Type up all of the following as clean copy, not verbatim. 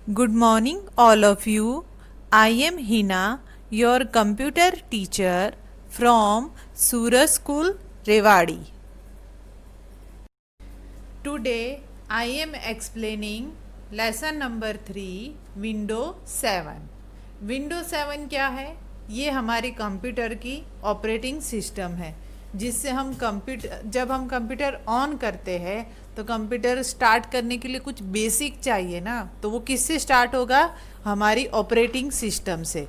Good morning, all of you. I am Hina, your computer teacher from Suraj School, Rewadi. Today, I am explaining lesson number 3, Window 7. Window 7 क्या है? ये हमारे computer की operating system है जिससे हम जब हम कंप्यूटर ऑन करते हैं तो कंप्यूटर स्टार्ट करने के लिए कुछ बेसिक चाहिए ना, तो वो किससे स्टार्ट होगा? हमारी ऑपरेटिंग सिस्टम से।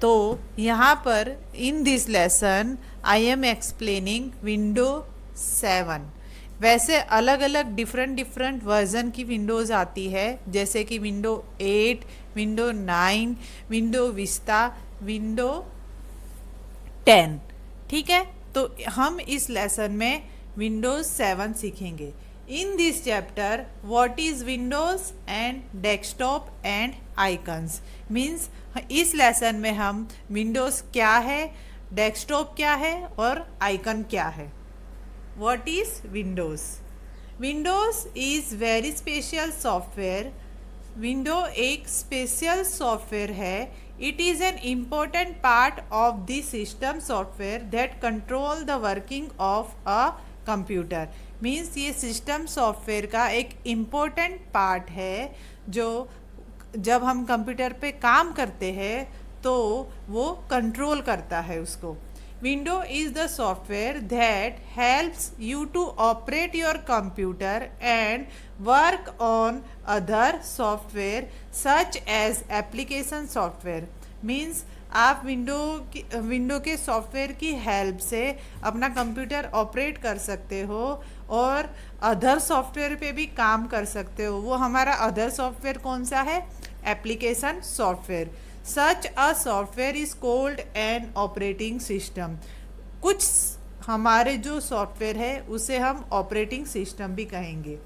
तो यहाँ पर in this lesson I am explaining window 7। वैसे अलग अलग डिफरेंट वर्जन की विंडोज़ आती है, जैसे कि window 8, window 9, window vista, window 10। ठीक है, तो हम इस लेसन में विंडोज 7 सीखेंगे। In this chapter what is Windows and desktop and icons means, इस लेसन में हम विंडोज क्या है, डेस्कटॉप क्या है और आइकन क्या है। What is Windows? Windows is very special software. Window एक स्पेशल सॉफ्टवेयर है। It is an important part of the system software that control the working of a computer. Means ये सिस्टम सॉफ्टवेयर का एक important part है जो जब हम computer पे काम करते हैं तो वो कंट्रोल करता है उसको। Window is the software that helps you to operate your computer and work on other software such as application software. Means आप विंडो के सॉफ्टवेयर की हेल्प से अपना कंप्यूटर ऑपरेट कर सकते हो और अदर सॉफ्टवेयर पे भी काम कर सकते हो। वो हमारा अदर सॉफ्टवेयर कौन सा है? Application software. Such a software is called an operating system. कुछ हमारे जो सॉफ्टवेयर है उसे हम ऑपरेटिंग सिस्टम भी कहेंगे।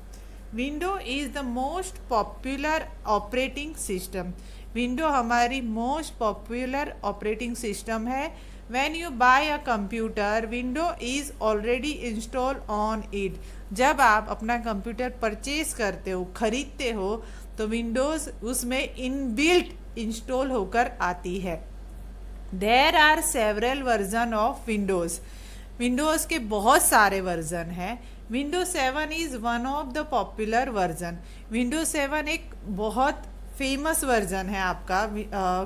Window is the most popular operating system. Window हमारी मोस्ट पॉपुलर ऑपरेटिंग सिस्टम है। When you buy a computer window is already install on it. जब आप अपना कंप्यूटर परचेज करते हो, खरीदते हो, तो विंडोज़ उसमें इनबिल्ट इंस्टॉल होकर आती है। There are several version of Windows. Windows के बहुत सारे वर्जन हैं। Window 7 is one of the popular version. Window 7 एक बहुत फेमस वर्जन है आपका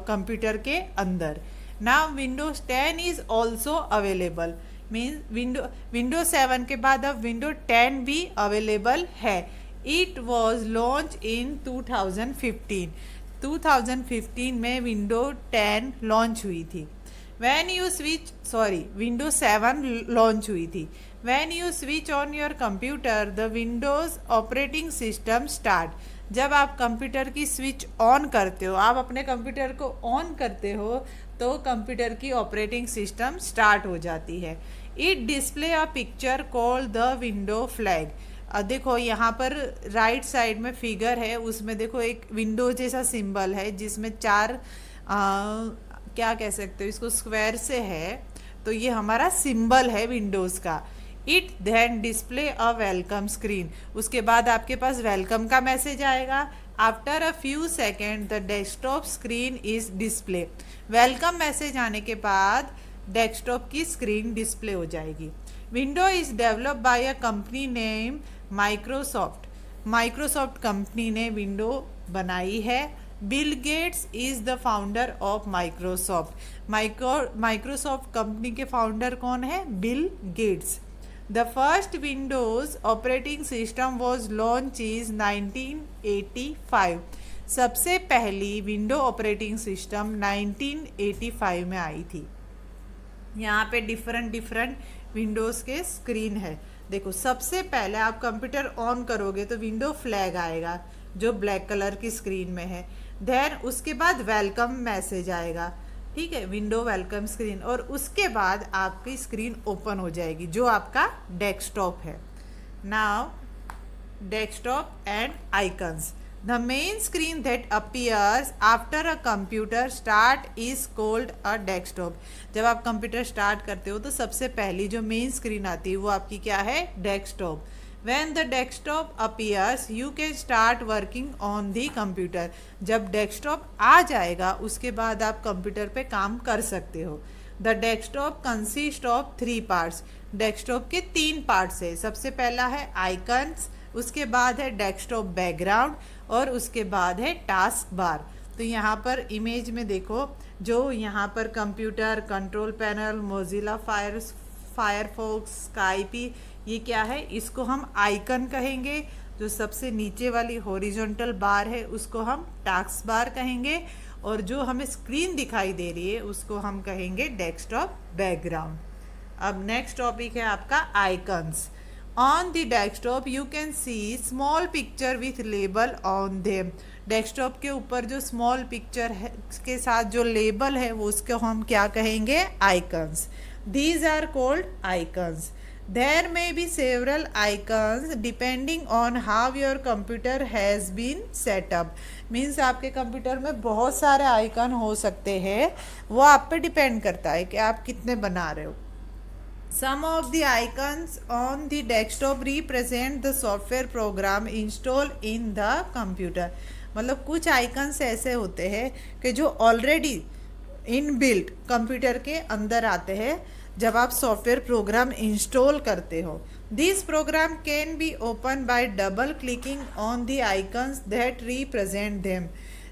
कंप्यूटर के अंदर। Now Windows 10 is also available. Means window 7 के बाद अब विंडो 10 भी अवेलेबल है। It was launch in 2015। 2015 में विंडो 10 लॉन्च हुई थी। विंडो 7 लॉन्च हुई थी। When you switch on your computer, the Windows operating system start. जब आप कंप्यूटर की स्विच ऑन करते हो, आप अपने कंप्यूटर को ऑन करते हो, तो कंप्यूटर की ऑपरेटिंग सिस्टम स्टार्ट हो जाती है। It display a picture called the window flag. देखो यहाँ पर राइट साइड में फिगर है, उसमें देखो एक विंडो जैसा सिंबल है जिसमें चार क्या कह सकते हो इसको, स्क्वायर से है, तो ये हमारा सिंबल है विंडोज़ का। It then display a welcome screen. उसके बाद आपके पास वेलकम का मैसेज आएगा। After a few second the desktop screen is display. Welcome message आने के बाद डेस्कटॉप की स्क्रीन डिस्प्ले हो जाएगी। Window is develop by a company name Microsoft. Microsoft company ने विंडो बनाई है। Bill Gates is the founder of Microsoft. Microsoft company के फाउंडर कौन है? Bill Gates. The first Windows operating system was launched in 1985. सबसे पहली window operating system 1985 में आई थी। यहाँ पे डिफरेंट विंडोज़ के स्क्रीन है। देखो, सबसे पहले आप कंप्यूटर ऑन करोगे तो विंडो फ्लैग आएगा जो ब्लैक कलर की स्क्रीन में है। देन उसके बाद वेलकम मैसेज आएगा, ठीक है, विंडो वेलकम स्क्रीन, और उसके बाद आपकी स्क्रीन ओपन हो जाएगी जो आपका डेस्कटॉप है। Now desktop and icons. The main screen that appears after a computer start is called a desktop. जब आप कंप्यूटर स्टार्ट करते हो तो सबसे पहली जो मेन स्क्रीन आती है वो आपकी क्या है? Desktop. When the desktop appears, you can start working on the computer. जब डेस्कटॉप आ जाएगा उसके बाद आप कंप्यूटर पे काम कर सकते हो. The desktop consist of 3 parts. Desktop के 3 पार्ट्स है. सबसे पहला है आइकन्स, उसके बाद है डेस्कटॉप बैकग्राउंड और उसके बाद है टास्क बार. तो यहाँ पर इमेज में देखो, जो यहाँ पर computer, control panel, Mozilla Firefox, स्काइपी, ये क्या है, इसको हम आइकन कहेंगे. जो सबसे नीचे वाली हॉरिजॉन्टल बार है उसको हम टास्क बार कहेंगे और जो हमें स्क्रीन दिखाई दे रही है उसको हम कहेंगे डेस्कटॉप बैकग्राउंड. अब नेक्स्ट टॉपिक है आपका icons. On the desktop you can C small picture with label on them. Desktop के ऊपर जो स्मॉल पिक्चर है के साथ जो लेबल है वो उसको हम क्या कहेंगे, icons. These are called icons. There may be several icons depending on how your computer has been set up. Means आपके कंप्यूटर में बहुत सारे आइकन हो सकते हैं, वो आप पे डिपेंड करता है कि आप कितने बना रहे हो. Some of the icons on the desktop represent the software program installed in the computer. मतलब कुछ आइकन्स ऐसे होते हैं कि जो ऑलरेडी इनबिल्ट कंप्यूटर के अंदर आते हैं जब आप सॉफ्टवेयर प्रोग्राम इंस्टॉल करते हो. This program can be open by double clicking on the icons that represent them.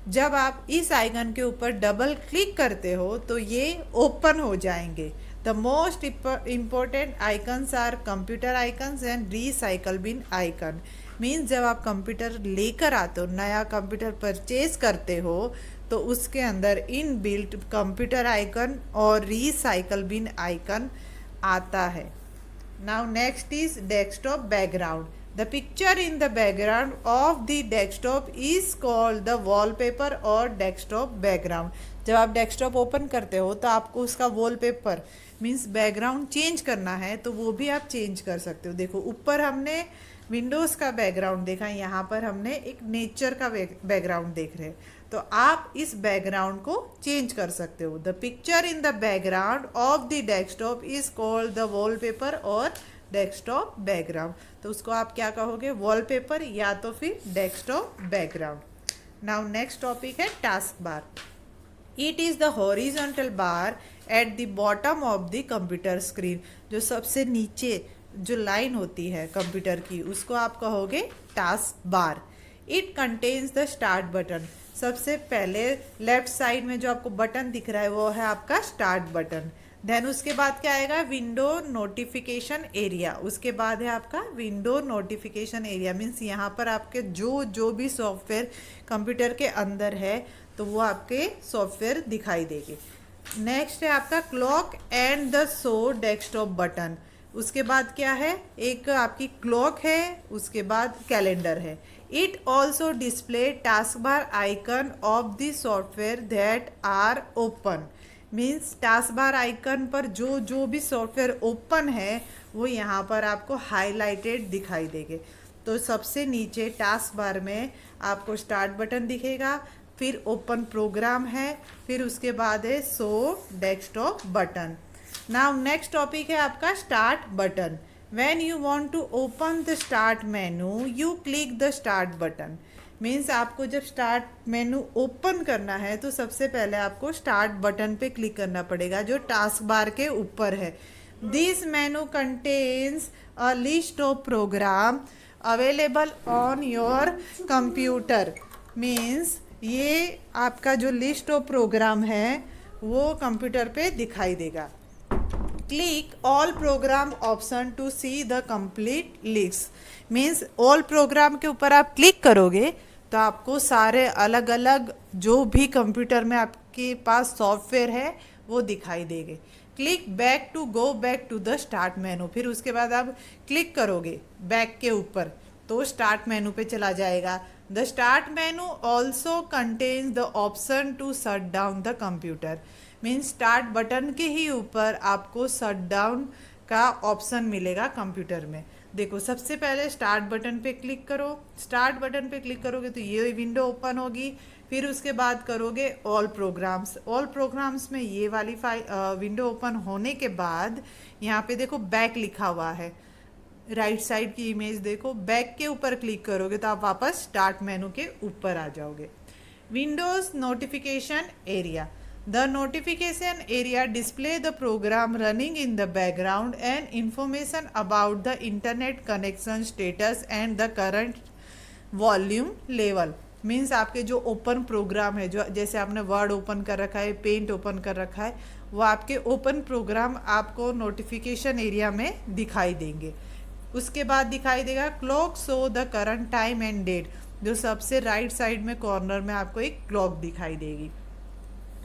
जब आप इस आइकन के ऊपर डबल क्लिक करते हो तो ये ओपन हो जाएंगे. The most important icons are computer icons and recycle bin icon. Means जब आप कंप्यूटर लेकर आते हो, नया कंप्यूटर परचेज करते हो, तो उसके अंदर इन बिल्ट कंप्यूटर आइकन और रिसाइकल बिन आइकन आता है. Now next is desktop background. The picture in the background of the desktop is called the wallpaper और डेस्कटॉप बैकग्राउंड. जब आप डेस्कटॉप ओपन करते हो तो आपको उसका वॉलपेपर मीन्स बैकग्राउंड चेंज करना है, तो वो भी आप चेंज कर सकते हो. देखो, ऊपर हमने विंडोज़ का बैकग्राउंड देखा, यहाँ पर हमने एक नेचर का बैकग्राउंड देख रहे हैं. तो आप इस बैकग्राउंड को चेंज कर सकते हो. The picture in the background of the desktop is called the wallpaper और डेस्कटॉप बैकग्राउंड. तो उसको आप क्या कहोगे, वॉलपेपर या तो फिर desktop background. Now next topic है task bar. It is the horizontal bar at the bottom of the computer screen. जो सबसे नीचे जो लाइन होती है कंप्यूटर की उसको आप कहोगे task bar. It contains the start button. सबसे पहले लेफ्ट साइड में जो आपको बटन दिख रहा है वो है आपका स्टार्ट बटन. देन उसके बाद क्या आएगा, विंडो नोटिफिकेशन एरिया. उसके बाद है आपका विंडो नोटिफिकेशन एरिया. मीन्स यहाँ पर आपके जो भी सॉफ्टवेयर कंप्यूटर के अंदर है तो वो आपके सॉफ्टवेयर दिखाई देंगे. नेक्स्ट है आपका clock and the show desktop button. उसके बाद क्या है, एक आपकी क्लॉक है, उसके बाद कैलेंडर है. It also display task bar icon of the software that are open. Means task bar icon पर जो भी सॉफ्टवेयर ओपन है वो यहाँ पर आपको हाईलाइटेड दिखाई देंगे. तो सबसे नीचे टास्क बार में आपको स्टार्ट बटन दिखेगा, फिर ओपन प्रोग्राम है, फिर उसके बाद है show desktop button. Now next topic है आपका start button. When you want to open the start menu you click the start button. Means आपको जब स्टार्ट मेनू ओपन करना है तो सबसे पहले आपको स्टार्ट बटन पे क्लिक करना पड़ेगा जो टास्क बार के ऊपर है. This menu contains a list of program available on your computer. Means ये आपका जो लिस्ट ऑफ प्रोग्राम है वो कंप्यूटर पे दिखाई देगा. Click all program option to see the complete list. Means all program के ऊपर आप क्लिक करोगे तो आपको सारे अलग अलग जो भी कंप्यूटर में आपके पास सॉफ्टवेयर है वो दिखाई देंगे. Click back to go back to the start menu. फिर उसके बाद आप क्लिक करोगे बैक के ऊपर तो स्टार्ट मेनू पे चला जाएगा. The start menu also contains the option to shut down the computer. Means start button के ही ऊपर आपको शट डाउन का ऑप्शन मिलेगा कंप्यूटर में. देखो, सबसे पहले स्टार्ट बटन पे क्लिक करो. स्टार्ट बटन पे क्लिक करोगे तो ये विंडो ओपन होगी. फिर उसके बाद करोगे ऑल प्रोग्राम्स. ऑल प्रोग्राम्स में ये वाली विंडो ओपन होने के बाद यहाँ पे देखो बैक लिखा हुआ है. राइट साइड की इमेज देखो, बैक के ऊपर क्लिक करोगे तो आप वापस स्टार्ट मेनू के ऊपर आ जाओगे। Windows notification area, the notification area display the program running in the background and information about the internet connection status and the current volume level. Means आपके जो ओपन प्रोग्राम है, जो जैसे आपने वर्ड ओपन कर रखा है, पेंट ओपन कर रखा है, वो आपके ओपन प्रोग्राम आपको नोटिफिकेशन एरिया में दिखाई देंगे। उसके बाद दिखाई देगा clock show the current time and date, जो सबसे राइट साइड में कॉर्नर में आपको एक क्लॉक दिखाई देगी।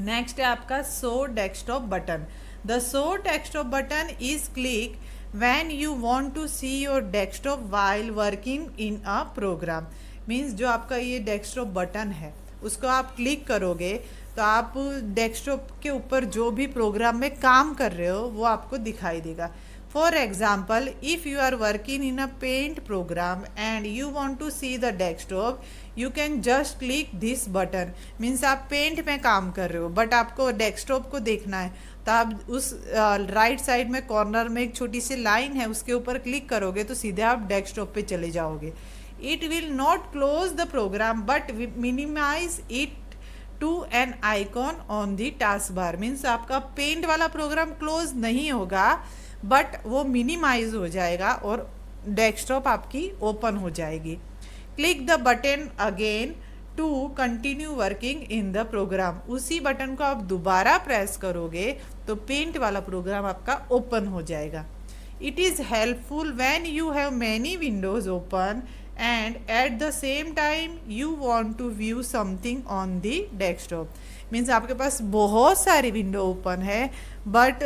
नेक्स्ट है आपका show desktop button. The show desktop button is click when you want to see your desktop while working in a program. Means जो आपका ये डेस्कटॉप बटन है उसको आप क्लिक करोगे तो आप डेस्कटॉप के ऊपर जो भी प्रोग्राम में काम कर रहे हो वो आपको दिखाई देगा। For example, if you are working in a paint program and you want to see the desktop, you can just click this button. Means आप पेंट में काम कर रहे हो बट आपको डेस्कटॉप को देखना है, तो आप उस राइट साइड में कॉर्नर में एक छोटी सी लाइन है, उसके ऊपर क्लिक करोगे तो सीधे आप डेस्कटॉप पे चले जाओगे। It will not close the program but minimize it to an icon on the task bar. Means आपका पेंट वाला प्रोग्राम क्लोज नहीं होगा बट वो मिनिमाइज हो जाएगा और डेस्कटॉप आपकी ओपन हो जाएगी। Click the button again to continue working in the program. उसी बटन को आप दोबारा प्रेस करोगे तो पेंट वाला प्रोग्राम आपका ओपन हो जाएगा। It is helpful when you have many Windows open and at the same time you want to view something on the desktop। Means आपके पास बहुत सारी विंडो ओपन है बट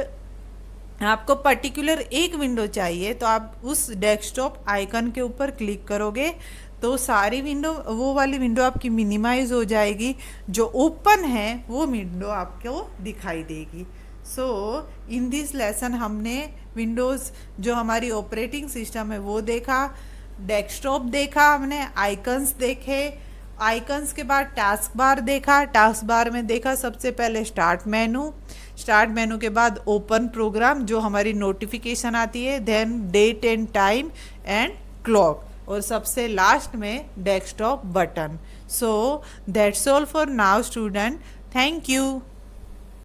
आपको पर्टिकुलर एक विंडो चाहिए, तो आप उस डेस्कटॉप आइकन के ऊपर क्लिक करोगे तो सारी विंडो, वो वाली विंडो आपकी मिनिमाइज हो जाएगी, जो ओपन है वो विंडो आपको दिखाई देगी। सो इन दिस लेसन हमने विंडोज़ जो हमारी ऑपरेटिंग सिस्टम है वो देखा, डेस्कटॉप देखा हमने, आइकन्स देखे, आइकन्स के बाद टास्क बार देखा, टास्क बार में देखा सबसे पहले स्टार्ट मेनू, स्टार्ट मेनू के बाद ओपन प्रोग्राम जो हमारी नोटिफिकेशन आती है, then date and time and clock, और सबसे लास्ट में desktop button. So that's all for now student, thank you.